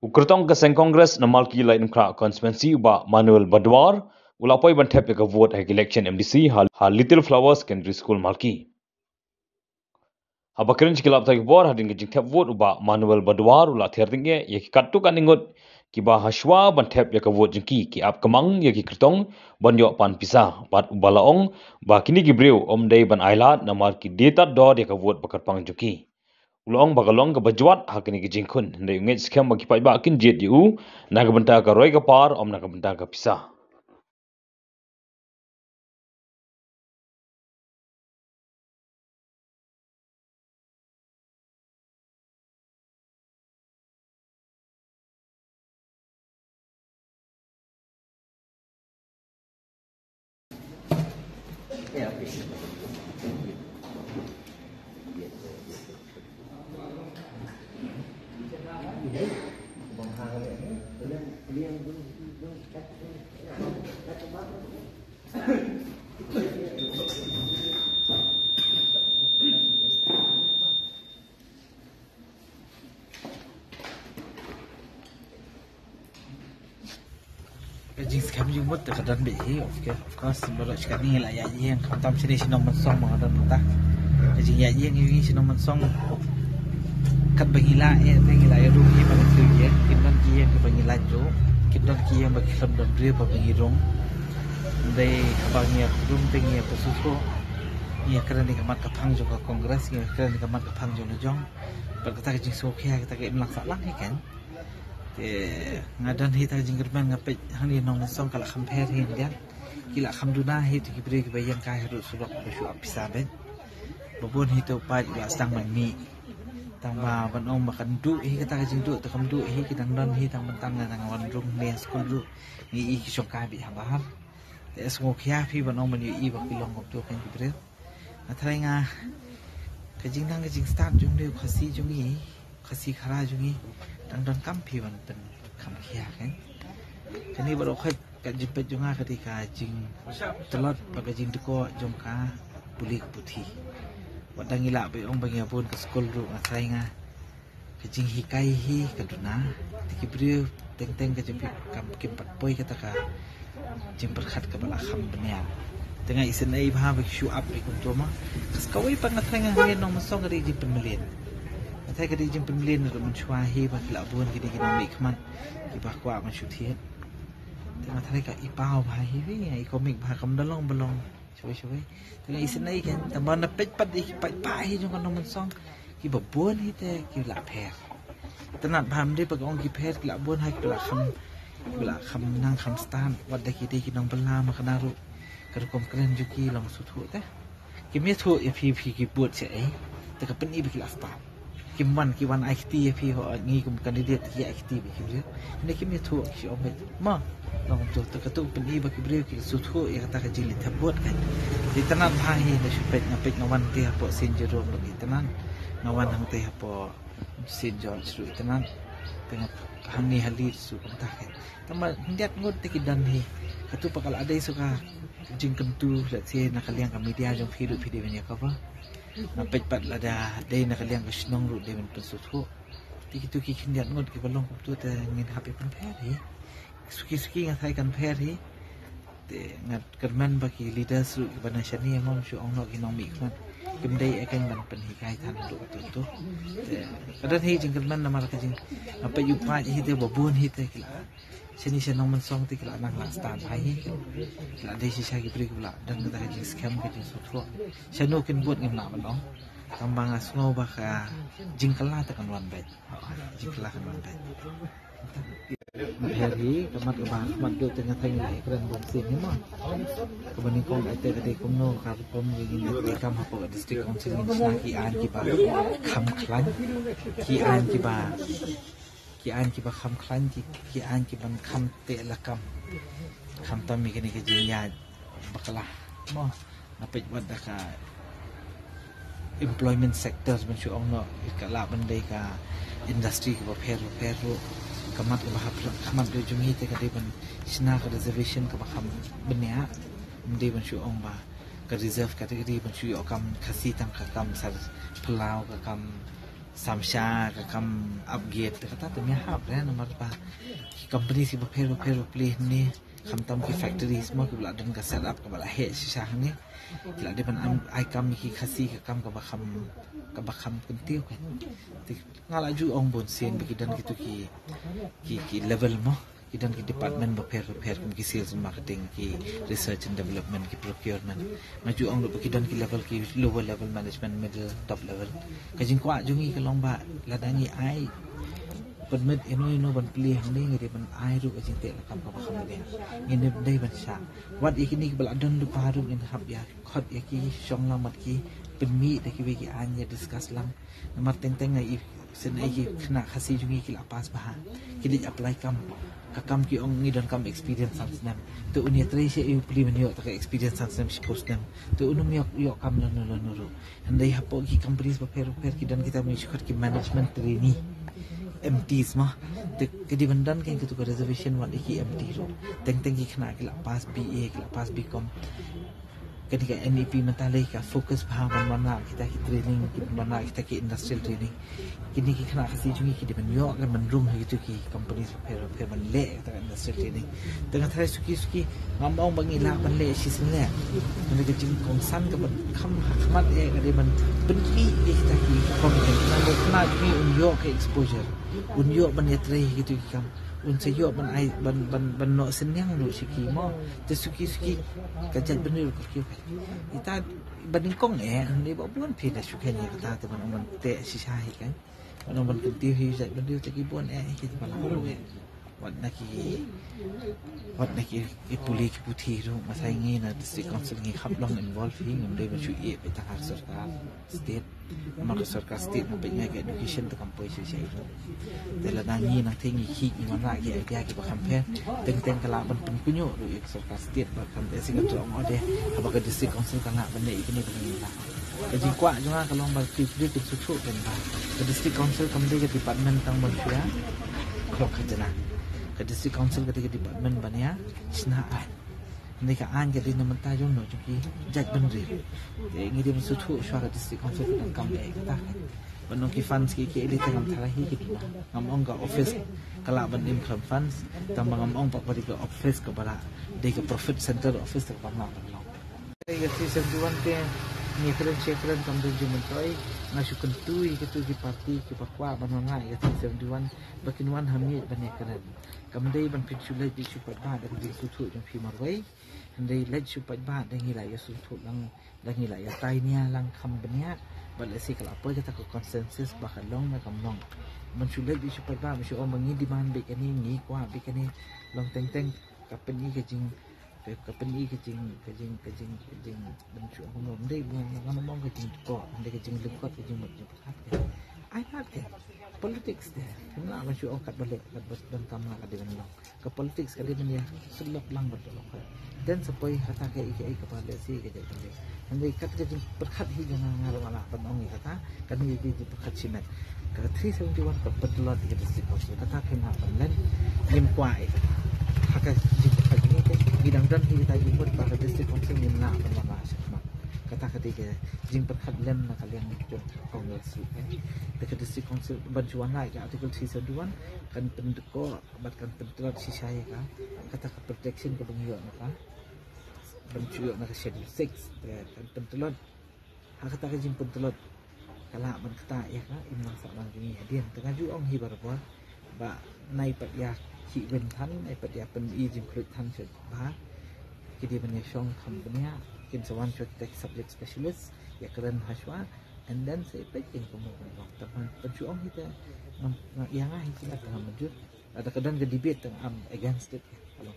Ukurtong ka seng Congress na malki lain kra constituency ba Manuel Badwar ulapoi ban tep ka vote hak election MDC ha Little Flowers Secondary School malki. Habakirin cikilap tagi bor hadin ke tep vote ba Manuel Badwar ula therdinge ye ki kattu kaningot ki ba haswa ban tep ka vote jengki ki ap kamang ye ki kertong ban yo pan pisa bat ubalaong ba kini ki breu om dei ban ailat na marki data do ka vote bakar pang jengki. Ulong bagalong ke bajuat hakini ke jingkun ndai unget scam bagi pai ba kin jet yu naga benta ka roi ka par om naga benta ka pisah. Jing scam jing mut kedan be hi of course baru cakap ni lah ya yang khatam sini sino mensong mengadan mentah jing ya yang ini sino mensong kat bangila ya ruhi pada tu ya kidan ki yang bangila jo kidan ki yang bagi sam dan bre pa bangirong dai bangia rum pengia pesuso ya kerana kamat kapang jo ka kongres ya kerana kamat kapang jo jong berkata jing sokhia kita ke imlak salah ni kan ngadan hita jinggerman ngapet hani nong song kala compare hin dia kila khamduna hit ki bre ki bayang ka haru sulok besyu apisa ben bobon hito pa ya stang man mi tang ba ban ong makan du hi kata jing du to kam du hi ki dang don hi tang mentang nang wan rung ne school du ni i ki song ka bi ha bahar es ngo khia phi ban ong man i ba ki long ngop tu kan ki bre athai nga ka jing nang ka jing start jung de khasi jung hi khasi khara jung hi dan kampi wan pen kam kia kan kini baru kai kat jemput junga ketika jing telot pakai jing deko jongka bulik putih wadang ila be ong bagi pun ke sekolah ru ngasai nga ke jing hikai hi kaduna tiki brio teng ke jemput kam kim pat poi kata ka jing berkat ke bala kham benian tengah isen ai bah bagi show up ikut cuma kawai pangasai nga hen nong mesong dari jing pemelin Saya kadi jim pemilin untuk mencuahi bagi labuan kini kini mikman di bakwa mensyutir. Tengah tadi kat ipau bahi ni, ikomik bah kam dalong belong, cuai. Tengah isen lagi kan, tambah napet pat pahi jungkan nomor song, ki babuan hite ki laper. Tenat paham dia bagi orang ki per ki labuan hai ki lakam nang kam stand, wadah kini kini nong belah makan naru, kerukom keren juki long sutu teh. Kimi tu ya pi ki buat saya, tengah peni bagi lafpa. Kiman ICT fi ho ngi kum kandidat ki ICT bi kibre ne kimi thu ki omet ma long to katu peni ba kibre ki su thu ya kata ka jili thabot kan di tanan phahi ne supet na pet nawan ti hapo sinjero bagi tanan nawan hang ti hapo sinjor su tanan tengah hani halit su kata kan tama hindiat ngot ti kidan hi katu pakal adai suka jing kentu let's say nakaliang ka media jong video nya ka ba napet pat lada day nakaliang kasnong ru day men pensutho tikitu ki kindiat ngot ki balong tu te ngin happy compare suki ngatai kan peri te ngat kerman bagi leaders ru bana shani mom shu ong no ki nong mi kan kimdai akan ban pen hikai tan ru tu kadan hi jing kerman namar ka jing apa yu pa hi te babun hi te kila sini senong mensong ti kila nang lastan hai kila dei si sagi beri kila dan kita jing scam ke jing sutro sanu kin buat ngim na balong tambang asno baka jing kala tekan wan bet jing kala kan wan bet hari kamat kebat mat do tengah teng lai keren bom sin ni mah kebani kong ate kade kumno kar pom gini ni kam hapo district council ni snaki an ki ba kham khlan ki an ki ba kham khlan ki an ki ban kham te la kham tam mi kini ke jinya bakalah mo napet wad ka employment sectors men ong no ka la bandai ka industry ka peru kamat bahap kamat do jungi te ka ban sina ka reservation ka bakam benya mde ban ong ba ka reserve category ban kam khasi tang ka kam sar plau ka kam samsha ka kam upgrade kata tu mi hap re nomor pa company si bapero play ni kham tam ki factory semua ki beladan ka set up ka bala he shisha ni kila de ban ai kam ki khasi ka kam ka bakham kuntiu kan ngala ju ong bon sen bikidan gitu ki level mo kidan ki department bapero ki sales and marketing ki research and development ki procurement maju ong lu bikidan ki level ki lower level management middle top level ka jing kwa jungi ka long ba ladangi ai permit ino ban pilih ni ngiri ban ai ru ajing te lakam ka bakham ni ngene dai ban sha wat ikini ki baladan lu paru in hab ya khot yaki shong lamat ki penmi de ki begi anya discuss lang namat teng ngai sen ai ki khna khasi jungi ki lapas bah ki di apply kam kakam ki ong ni dan kam experience sang senam tu unia tri se eu pli menyo ta experience sang senam post nam tu unum yo kam no andai hapo ki companies ba per ki dan kita mesti ki management trainee MTs mah ke di bandan kan kita reservation wan ki MT ro teng ki khna ki lapas BA ki lapas BCom ketika NEP mentalai ka fokus paham mana kita ki training mana kita ki industrial training kini ki kena kasi jungi ki di menyo kan menrum gitu ki company per le ta industrial training dengan trai suki ngambang bangila banle si sene mereka jing kongsan ke kham khmat ka di ban penri kita ki kompen nang kena jungi unyo ke exposure unyo ban trai gitu ki kam un sayo ban ai ban no senyang lu siki mo te suki kajal benir ko ki kita banding kong ni ba buan phi da sukan ni kata te ban te si sai kan ban kunti hi jat benir te ki buan ki bala lu wat naki puli ki puthi ro masai ngi na district council ngi khap long involve hi ngam dei chu e pe ta har sarkar state mak sarkar state mo pe ngai ke education to kampoi si sai ro de la dangi na thengi khi ni man ra ki idea ki ba kampe teng kala ban pun kunyo ro ek sarkar state ba kampe sing to ong ode aba ke district council kana ban nei ikini ban la ke jing kwa junga kalong ba ki ki su ben ba ke district council kam de ke department tang ban ya khlok khajana ke district council ke department bania snaan ni ka an ke din man ta jong no ki jaj ban ri ngi dem su thu shwa ke district council kan kam be ta banong ki funds ki ele tangam thara hi ki ngam ong ka office kala ban dim kham funds tam ngam ong pa pari ka office ka bala de ka profit center office ka bang ma ke si sentuan ke ni keren kam de jumen toy ngasu kentui ke tu ki parti ki pakwa banonga ke si sentuan bakinwan hami bane keren kam dei ban pinchulai di supat ba da di su thu jong phi marwai dei lej supat ba da ngi la ya su thu lang da ngi la ya tai nia lang kham bania bala si kala apa kita ko consensus bakal long na kam long menchulai di supat ba mesti om mangi di man be kani ni kwa be kani long teng kapen ni ke jing dan chu ngom dei bu ngam mong ke jing ko dei ke jing lekot ke jing mot hat ai hat ke politics deh na ma chu kat balik dan kam la ka dengan ke politics ka dia ya selok lang betul dan sampai kata ke iki kepala si ke jadi andai kat ke jing perkhat hi jangan ngar wala panong kata kan ni di perkhat simet ke 371 ke betulat ke district council kata kena panlen lim kwai haka jing pagi ke bidang dan kita jemput pada district council ni nak panama sama kata ketiga jing perkhat lem na kalian ikut kongres dekat district council bantuan naik ke artikel 371 kan pendeko batkan pentelat si saya kata protection ke bengio maka bantuan nak schedule 6 kan pentelat kata ke jing pentelat kala ban kata ya ka imang sa bang ni hadian tengah ju ong hi barwa ba nai pat ya ki wen than nai pat ya pen i jing krit than se ba ki di ban ya shong company kin sawan shot tech subject specialist ya keren haswa and then saya peking kemudian teman penjuang kita yang ah kita akan maju ada kadang ke debate against it kalau